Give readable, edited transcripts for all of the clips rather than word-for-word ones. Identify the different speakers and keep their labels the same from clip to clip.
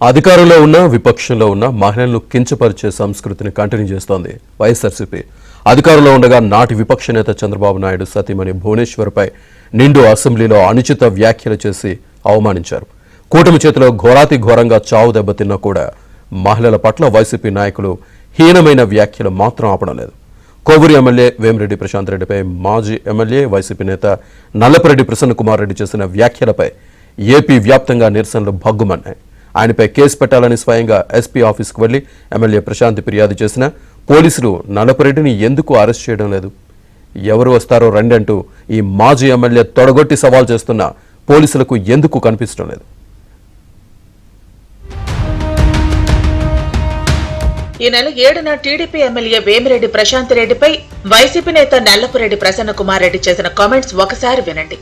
Speaker 1: అధికారంలో ఉన్న విపక్షంలో ఉన్న మహిళలను కించపరిచే సంస్కృతిని కంటిన్యూ చేస్తోంది వైఎస్ఆర్సీపీ. అధికారంలో ఉండగా నాటి విపక్ష నేత చంద్రబాబు నాయుడు సతీమణి భువనేశ్వర్పై నిండు అసెంబ్లీలో అనుచిత వ్యాఖ్యలు చేసి అవమానించారు. కూటమి చేతిలో ఘోరాతి ఘోరంగా చావు దెబ్బతిన్నా కూడా మహిళల పట్ల వైసీపీ నాయకులు హీనమైన వ్యాఖ్యలు మాత్రం ఆపడం లేదు. కోవూరు ఎమ్మెల్యే వేమిరెడ్డి ప్రశాంత్ రెడ్డిపై మాజీ ఎమ్మెల్యే వైసీపీ నేత నల్లపరెడ్డి ప్రసన్న కుమార్ రెడ్డి చేసిన వ్యాఖ్యలపై ఏపీ వ్యాప్తంగా నిరసనలు భగ్గుమన్నాయి. ఆయనపై కేసు పెట్టాలని స్వయంగా ఎస్పీ ఆఫీస్కు వెళ్లి ఎమ్మెల్యే ప్రశాంత్ ఫిర్యాదు చేసినా పోలీసులు నల్లపరెడ్డిని ఎందుకు అరెస్ట్ చేయడం లేదు? ఎవరు వస్తారో రండి అంటూ ఈ మాజీ ఎమ్మెల్యే తొడగొట్టి సవాల్ చేస్తున్న పోలీసులకు ఎందుకు కనిపించడం లేదు?
Speaker 2: ఈ నెల 7న టీడీపీ ఎమ్మెల్యే వేమిరెడ్డి ప్రశాంత్ రెడ్డిపై వైసీపీ నేత నల్లపురెడ్డి ప్రసన్న కుమార్ రెడ్డి చేసిన కామెంట్స్ ఒకసారి వినండి.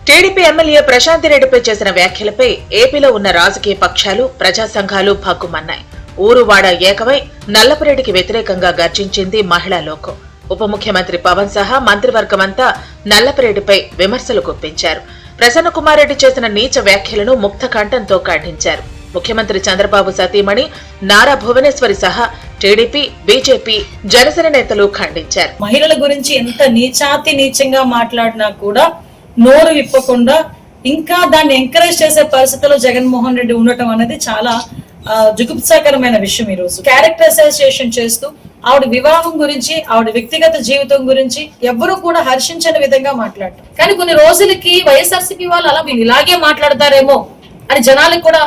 Speaker 2: టీడీపీ ఎమ్మెల్యే ప్రశాంత్ రెడ్డిపై చేసిన వ్యాఖ్యలపై ఏపీలో ఉన్న రాజకీయ పక్షాలు, ప్రజా సంఘాలు భగ్గుమన్నాయి. ఊరువాడ ఏకమై నల్లపురెడ్డికి వ్యతిరేకంగా గర్జించింది మహిళా లోకం. ఉప ముఖ్యమంత్రి పవన్ సహా మంత్రివర్గమంతా నల్లపురెడ్డిపై విమర్శలు గుప్పించారు. ప్రసన్న కుమార్ రెడ్డి చేసిన నీచ వ్యాఖ్యలను ముక్త కంఠంతో ఖండించారు. ముఖ్యమంత్రి చంద్రబాబు సతీమణి నారా భువనేశ్వరి సహా టీడీపీ, బీజేపీ, జనసేన నేతలు ఖండించారు.
Speaker 3: మహిళల గురించి ఎంత నీచాతి నీచంగా మాట్లాడినా కూడా నోరు విప్పకుండా ఇంకా దాన్ని ఎంకరేజ్ చేసే పరిస్థితుల్లో జగన్మోహన్ రెడ్డి ఉండటం అనేది చాలా జుగుప్సాకరమైన విషయం. ఈ రోజు క్యారెక్టర్ అసోసియేషన్ చేస్తూ ఆవిడ వివాహం గురించి, ఆవిడ వ్యక్తిగత జీవితం గురించి ఎవ్వరూ కూడా హర్షించని విధంగా మాట్లాడటం. కానీ కొన్ని రోజులకి వైఎస్ఆర్సీపీ వాళ్ళు అలా వీళ్ళు ఇలాగే మాట్లాడతారేమో అని జనాలకు కూడా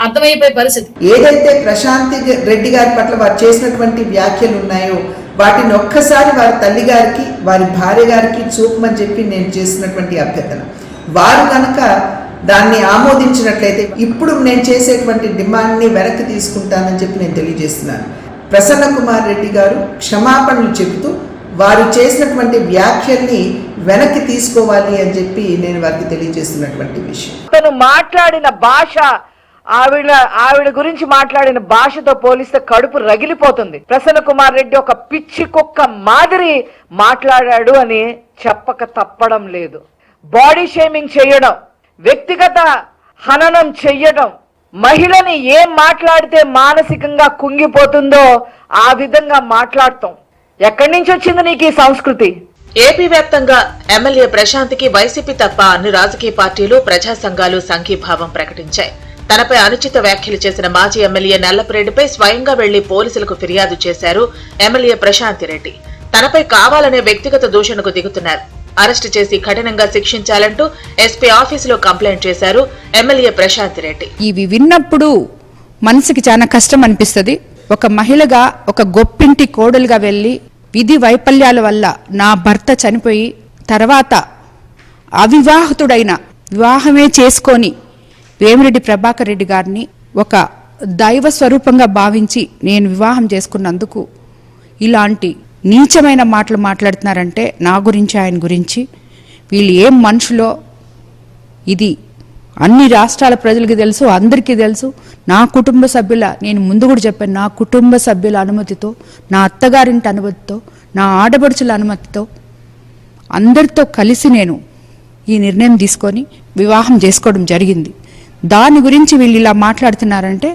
Speaker 3: అర్థమైపోయే పరిస్థితి.
Speaker 4: ఏదైతే ప్రశాంత్ రెడ్డి గారి పట్ల వారు చేసినటువంటి వ్యాఖ్యలు ఉన్నాయో వాటిని ఒక్కసారి వారి తల్లి గారికి, వారి భార్య గారికి చూపమని చెప్పి నేను చేసినటువంటి అభ్యర్థన. వారు కనుక దాన్ని ఆమోదించినట్లయితే ఇప్పుడు నేను చేసేటువంటి డిమాండ్ని వెనక్కి తీసుకుంటానని చెప్పి నేను తెలియజేస్తున్నాను. ప్రసన్న కుమార్ రెడ్డి గారు క్షమాపణలు చెబుతూ వారు చేసినటువంటి వ్యాఖ్యల్ని వెనక్కి తీసుకోవాలి అని చెప్పి నేను వారికి తెలియజేస్తున్నటువంటి విషయం.
Speaker 5: తను మాట్లాడిన భాష, ఆవిడ గురించి మాట్లాడిన భాషతో పోలిస్తే కడుపు రగిలిపోతుంది. ప్రసన్న కుమార్ రెడ్డి ఒక పిచ్చి కుక్క మాదిరి మాట్లాడాడు అని చెప్పక తప్పడం లేదు. బాడీ షేమింగ్ చేయడం, వ్యక్తిగత హననం చెయ్యడం, మహిళని ఏం మాట్లాడితే మానసికంగా కుంగిపోతుందో ఆ విధంగా మాట్లాడతాం. ఎక్కడి నుంచి వచ్చింది నీకు ఈ సంస్కృతి?
Speaker 2: ఏపీ వ్యాప్తంగా ఎమ్మెల్యే ప్రశాంత్ కి వైసీపీ తప్ప అన్ని రాజకీయ పార్టీలు, ప్రజా సంఘాలు సంఘీభావం ప్రకటించాయి. తనపై అనుచిత వ్యాఖ్యలు చేసిన మాజీ ఎమ్మెల్యే నల్లపురెడ్డిపై స్వయంగా వెళ్లి పోలీసులకు ఫిర్యాదు చేశారు ఎమ్మెల్యే ప్రశాంత్ రెడ్డి. తనపై కావాలనే వ్యక్తిగత దూషణకు దిగుతున్నారు. అరెస్టు చేసి కఠినంగా శిక్షించాలంటూ ఎస్పీ ఆఫీసులో కంప్లైంట్ చేశారు ఎమ్మెల్యే ప్రశాంత్ రెడ్డి.
Speaker 6: ఇవి విన్నప్పుడు మనసుకి చాలా కష్టం అనిపిస్తుంది. ఒక మహిళగా, ఒక గొప్పింటి కోడలుగా వెళ్లి విధి వైఫల్యాల వల్ల నా భర్త చనిపోయి తర్వాత అవివాహితుడైన, వివాహమే చేసుకొని వేమిరెడ్డి ప్రభాకర్ రెడ్డి గారిని ఒక దైవ స్వరూపంగా భావించి నేను వివాహం చేసుకున్నందుకు ఇలాంటి నీచమైన మాటలు మాట్లాడుతున్నారంటే నా గురించి, ఆయన గురించి, వీళ్ళు ఏం మనుషులో ఇది అన్ని రాష్ట్రాల ప్రజలకి తెలుసు, అందరికీ తెలుసు. నా కుటుంబ సభ్యుల, నేను ముందు కూడా చెప్పాను, నా కుటుంబ సభ్యుల అనుమతితో, నా అత్తగారింటి అనుమతితో, నా ఆడపడుచుల అనుమతితో అందరితో కలిసి నేను ఈ నిర్ణయం తీసుకొని వివాహం చేసుకోవడం జరిగింది. దాని గురించి వీళ్ళు ఇలా మాట్లాడుతున్నారంటే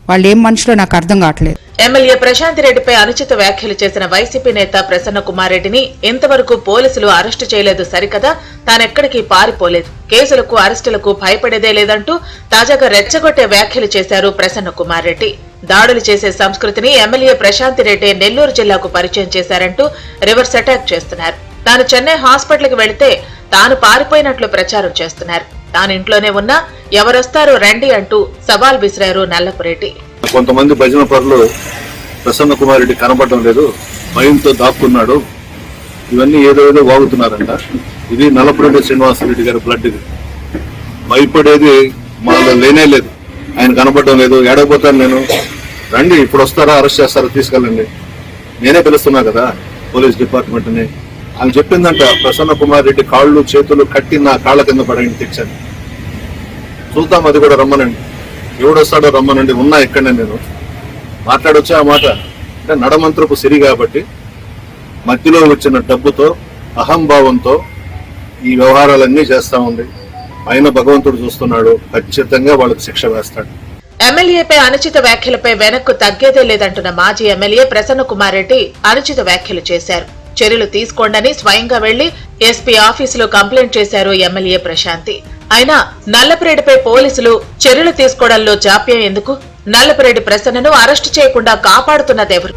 Speaker 6: వాళ్ళు ఏం మనుషులో నాకు అర్థం కావట్లేదు.
Speaker 2: ఎమ్మెల్యే ప్రశాంత్ రెడ్డిపై అనుచిత వ్యాఖ్యలు చేసిన వైసీపీ నేత ప్రసన్న కుమార్ రెడ్డిని ఇంతవరకు పోలీసులు అరెస్టు చేయలేదు సరికదా, తానెక్కడికి పారిపోలేదు, కేసులకు అరెస్టులకు భయపడేదే లేదంటూ తాజాగా రెచ్చగొట్టే వ్యాఖ్యలు చేశారు ప్రసన్న కుమార్ రెడ్డి. దాడులు చేసే సంస్కృతిని ఎమ్మెల్యే ప్రశాంత్ రెడ్డి నెల్లూరు జిల్లాకు పరిచయం చేశారంటూ రివర్స్ అటాక్ చేస్తున్నారు. తాను చెన్నై హాస్పిటల్కి వెళితే తాను పారిపోయినట్లు ప్రచారం చేస్తున్నారు. తాను ఇంట్లోనే ఉన్నా ఎవరొస్తారో రండి అంటూ సవాల్ విసిరారు నల్లపురెడ్డి.
Speaker 7: కొంతమంది భజన పరులు ప్రసన్న కుమార్ రెడ్డి కనబడడం లేదు, భయంతో దాక్కున్నాడు, ఇవన్నీ ఏదో వాగుతున్నారంట. ఇది నల్లపురెడ్డి శ్రీనివాసరెడ్డి గారి బ్లడ్. ఇది భయపడేది మాలో లేనే లేదు. ఆయన కనబడడం లేదు, ఏడైపోతాను నేను, రండి ఇప్పుడు వస్తారా, అరెస్ట్ చేస్తారా, తీసుకెళ్ళండి. నేనే పిలుస్తున్నా కదా పోలీస్ డిపార్ట్మెంట్ని, ఆమె చెప్పిందంట, ప్రసన్న కుమార్ రెడ్డి కాళ్ళు చేతులు కట్టి నా కాళ్ళ కింద పడండి తెచ్చాను. చూద్దాం, అది కూడా రమ్మనండి. ఎవడొస్తాడో రమ్మనండి, ఉన్నా ఇక్కడనే నేను మాట్లాడొచ్చా ఆ మాట. అంటే నడమంత్రపు సిరి కాబట్టి మధ్యలో వచ్చిన డబ్బుతో అహంభావంతో ఈ వ్యవహారాలన్నీ చేస్తా ఉంది. ఆయన భగవంతుడు చూస్తున్నాడు, ఖచ్చితంగా వాళ్ళకి శిక్ష వేస్తాడు.
Speaker 2: ఎమ్మెల్యేపై అనుచిత వ్యాఖ్యలపై వెనక్కు తగ్గేదే లేదంటున్న మాజీ ఎమ్మెల్యే ప్రసన్న కుమార్ రెడ్డి అనుచిత వ్యాఖ్యలు చేశారు. చర్యలు తీసుకోండని స్వయంగా వెళ్లి ఎస్పీ ఆఫీసులో కంప్లైంట్ చేశారు ఎమ్మెల్యే ప్రశాంతి. అయినా నల్లపురెడ్డిపై పోలీసులు చర్యలు తీసుకోవడంలో జాప్యం ఎందుకు? నల్లపురెడ్డి ప్రసన్నను అరెస్టు చేయకుండా కాపాడుతున్నదెవరు?